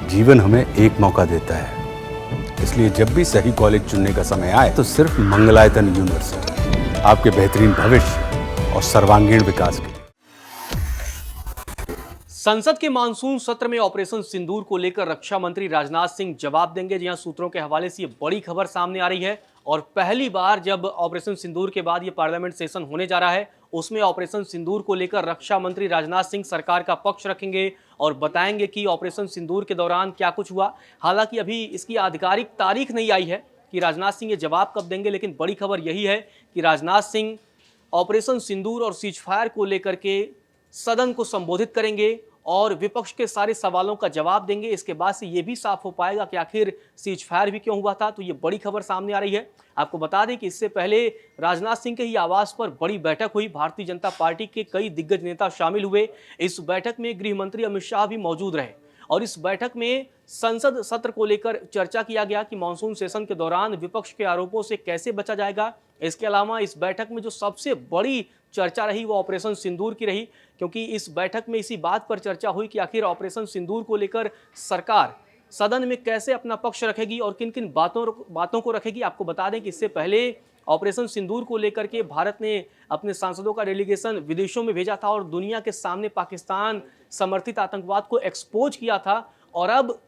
जीवन हमें एक मौका देता है, इसलिए जब भी सही कॉलेज चुनने का समय आए तो सिर्फ मंगलायतन यूनिवर्सिटी आपके बेहतरीन भविष्य और सर्वांगीण विकास के लिए। संसद के मानसून सत्र में ऑपरेशन सिंदूर को लेकर रक्षा मंत्री राजनाथ सिंह जवाब देंगे। जी हां, सूत्रों के हवाले से ये बड़ी खबर सामने आ रही है और पहली बार जब ऑपरेशन सिंदूर के बाद ये पार्लियामेंट सेशन होने जा रहा है, उसमें ऑपरेशन सिंदूर को लेकर रक्षा मंत्री राजनाथ सिंह सरकार का पक्ष रखेंगे और बताएंगे कि ऑपरेशन सिंदूर के दौरान क्या कुछ हुआ। हालांकि अभी इसकी आधिकारिक तारीख नहीं आई है कि राजनाथ सिंह ये जवाब कब देंगे, लेकिन बड़ी खबर यही है कि राजनाथ सिंह ऑपरेशन सिंदूर और सीज फायर को लेकर के सदन को संबोधित करेंगे और विपक्ष के सारे सवालों का जवाब देंगे। इसके बाद से ये भी साफ हो पाएगा कि आखिर सीज फायर भी क्यों हुआ था। तो ये बड़ी खबर सामने आ रही है। आपको बता दें कि इससे पहले राजनाथ सिंह के ही आवास पर बड़ी बैठक हुई। भारतीय जनता पार्टी के कई दिग्गज नेता शामिल हुए। इस बैठक में गृह मंत्री अमित शाह भी मौजूद रहे और इस बैठक में संसद सत्र को लेकर चर्चा किया गया कि मानसून सेशन के दौरान विपक्ष के आरोपों से कैसे बचा जाएगा। इसके अलावा इस बैठक में जो सबसे बड़ी चर्चा रही वो ऑपरेशन सिंदूर की रही, क्योंकि इस बैठक में इसी बात पर चर्चा हुई कि आखिर ऑपरेशन सिंदूर को लेकर सरकार सदन में कैसे अपना पक्ष रखेगी और किन किन बातों को रखेगी। आपको बता दें कि इससे पहले ऑपरेशन सिंदूर को लेकर के भारत ने अपने सांसदों का डेलीगेशन विदेशों में भेजा था और दुनिया के सामने पाकिस्तान समर्थित आतंकवाद को एक्सपोज किया था। और अब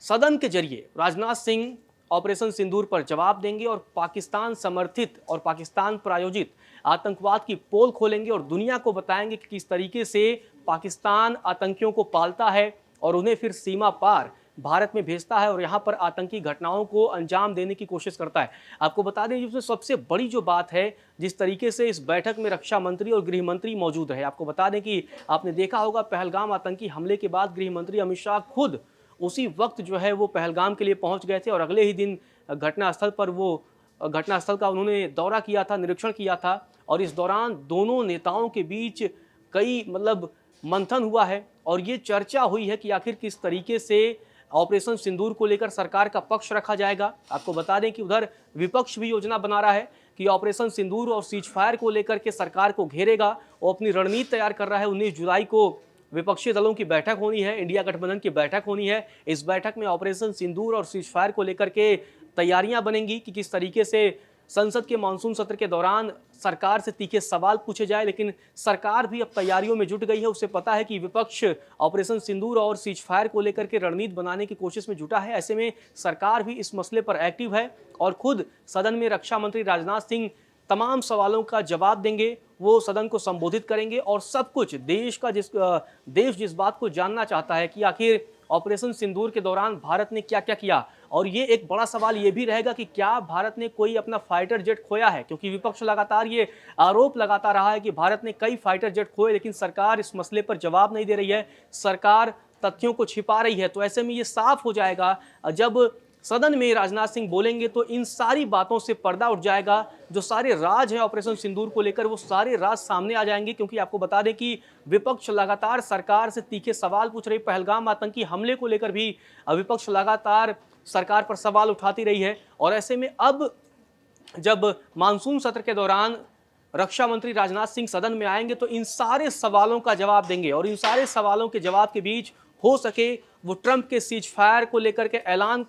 सदन के जरिए राजनाथ सिंह ऑपरेशन सिंदूर पर जवाब देंगे और पाकिस्तान समर्थित और पाकिस्तान प्रायोजित आतंकवाद की पोल खोलेंगे और दुनिया को बताएंगे कि किस तरीके से पाकिस्तान आतंकियों को पालता है और उन्हें फिर सीमा पार भारत में भेजता है और यहाँ पर आतंकी घटनाओं को अंजाम देने की कोशिश करता है। आपको बता दें इसमें सबसे बड़ी जो बात है, जिस तरीके से इस बैठक में रक्षा मंत्री और गृह मंत्री मौजूद रहे। आपको बता दें कि आपने देखा होगा पहलगाम आतंकी हमले के बाद गृह मंत्री अमित शाह खुद उसी वक्त जो है वो पहलगाम के लिए पहुंच गए थे और अगले ही दिन घटनास्थल का उन्होंने दौरा किया था, निरीक्षण किया था और इस दौरान दोनों नेताओं के बीच कई मंथन हुआ है और ये चर्चा हुई है कि आखिर किस तरीके से ऑपरेशन सिंदूर को लेकर सरकार का पक्ष रखा जाएगा। आपको बता दें कि उधर विपक्ष भी योजना बना रहा है कि ऑपरेशन सिंदूर और सीज फायर को लेकर के सरकार को घेरेगा और अपनी रणनीति तैयार कर रहा है। 19 जुलाई को विपक्षी दलों की बैठक होनी है, इंडिया गठबंधन की बैठक होनी है। इस बैठक में ऑपरेशन सिंदूर और सीज फायर को लेकर के तैयारियां बनेंगी कि किस तरीके से संसद के मानसून सत्र के दौरान सरकार से तीखे सवाल पूछे जाए। लेकिन सरकार भी अब तैयारियों में जुट गई है। उसे पता है कि विपक्ष ऑपरेशन सिंदूर और सीज फायर को लेकर के रणनीति बनाने की कोशिश में जुटा है। ऐसे में सरकार भी इस मसले पर एक्टिव है और खुद सदन में रक्षा मंत्री राजनाथ सिंह तमाम सवालों का जवाब देंगे। वो सदन को संबोधित करेंगे और सब कुछ देश जिस बात को जानना चाहता है कि आखिर ऑपरेशन सिंदूर के दौरान भारत ने क्या क्या किया। और ये एक बड़ा सवाल ये भी रहेगा कि क्या भारत ने कोई अपना फाइटर जेट खोया है, क्योंकि विपक्ष लगातार ये आरोप लगाता रहा है कि भारत ने कई फाइटर जेट खोए, लेकिन सरकार इस मसले पर जवाब नहीं दे रही है, सरकार तथ्यों को छिपा रही है। तो ऐसे में ये साफ हो जाएगा जब सदन में राजनाथ सिंह बोलेंगे तो इन सारी बातों से पर्दा उठ जाएगा। जो सारे राज हैं ऑपरेशन सिंदूर को लेकर वो सारे राज सामने आ जाएंगे, क्योंकि आपको बता दें कि विपक्ष लगातार सरकार से तीखे सवाल पूछ रही। पहलगाम आतंकी हमले को लेकर भी विपक्ष लगातार सरकार पर सवाल उठाती रही है और ऐसे में अब जब मानसून सत्र के दौरान रक्षा मंत्री राजनाथ सिंह सदन में आएंगे तो इन सारे सवालों का जवाब देंगे और इन सारे सवालों के जवाब के बीच हो सके वो ट्रंप के सीज फायर को लेकर के ऐलान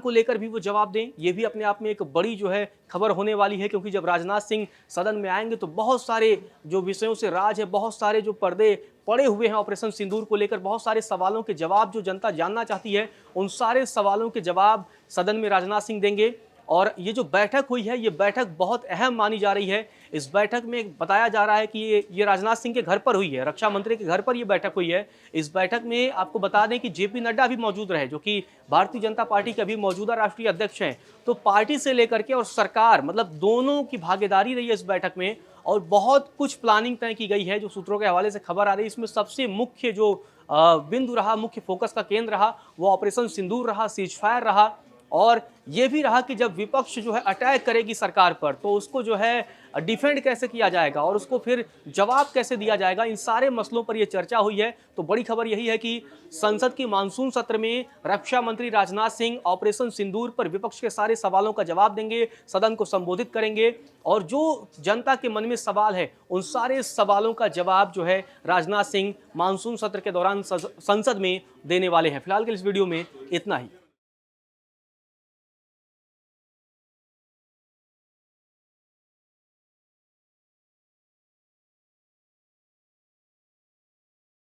को लेकर भी वो जवाब दें। ये भी अपने आप में एक बड़ी जो है खबर होने वाली है, क्योंकि जब राजनाथ सिंह सदन में आएंगे तो बहुत सारे जो विषयों से राज है, बहुत सारे जो पर्दे पड़े हुए हैं ऑपरेशन सिंदूर को लेकर, बहुत सारे सवालों के जवाब जो जनता जानना चाहती है, उन सारे सवालों के जवाब सदन में राजनाथ सिंह देंगे। और ये जो बैठक हुई है ये बैठक बहुत अहम मानी जा रही है। इस बैठक में बताया जा रहा है कि ये राजनाथ सिंह के घर पर हुई है, रक्षा मंत्री के घर पर ये बैठक हुई है। इस बैठक में आपको बता दें कि जेपी नड्डा भी मौजूद रहे, जो कि भारतीय जनता पार्टी के अभी मौजूदा राष्ट्रीय अध्यक्ष हैं। तो पार्टी से लेकर के और सरकार दोनों की भागीदारी रही है इस बैठक में और बहुत कुछ प्लानिंग तय की गई है। जो सूत्रों के हवाले से खबर आ रही है, इसमें सबसे मुख्य जो बिंदु रहा, मुख्य फोकस का केंद्र रहा, वो ऑपरेशन सिंदूर रहा, सीज फायर रहा और ये भी रहा कि जब विपक्ष जो है अटैक करेगी सरकार पर तो उसको जो है डिफेंड कैसे किया जाएगा और उसको फिर जवाब कैसे दिया जाएगा, इन सारे मसलों पर ये चर्चा हुई है। तो बड़ी खबर यही है कि संसद की मानसून सत्र में रक्षा मंत्री राजनाथ सिंह ऑपरेशन सिंदूर पर विपक्ष के सारे सवालों का जवाब देंगे, सदन को संबोधित करेंगे और जो जनता के मन में सवाल है उन सारे सवालों का जवाब जो है राजनाथ सिंह मानसून सत्र के दौरान संसद में देने वाले हैं। फिलहाल के इस वीडियो में इतना ही।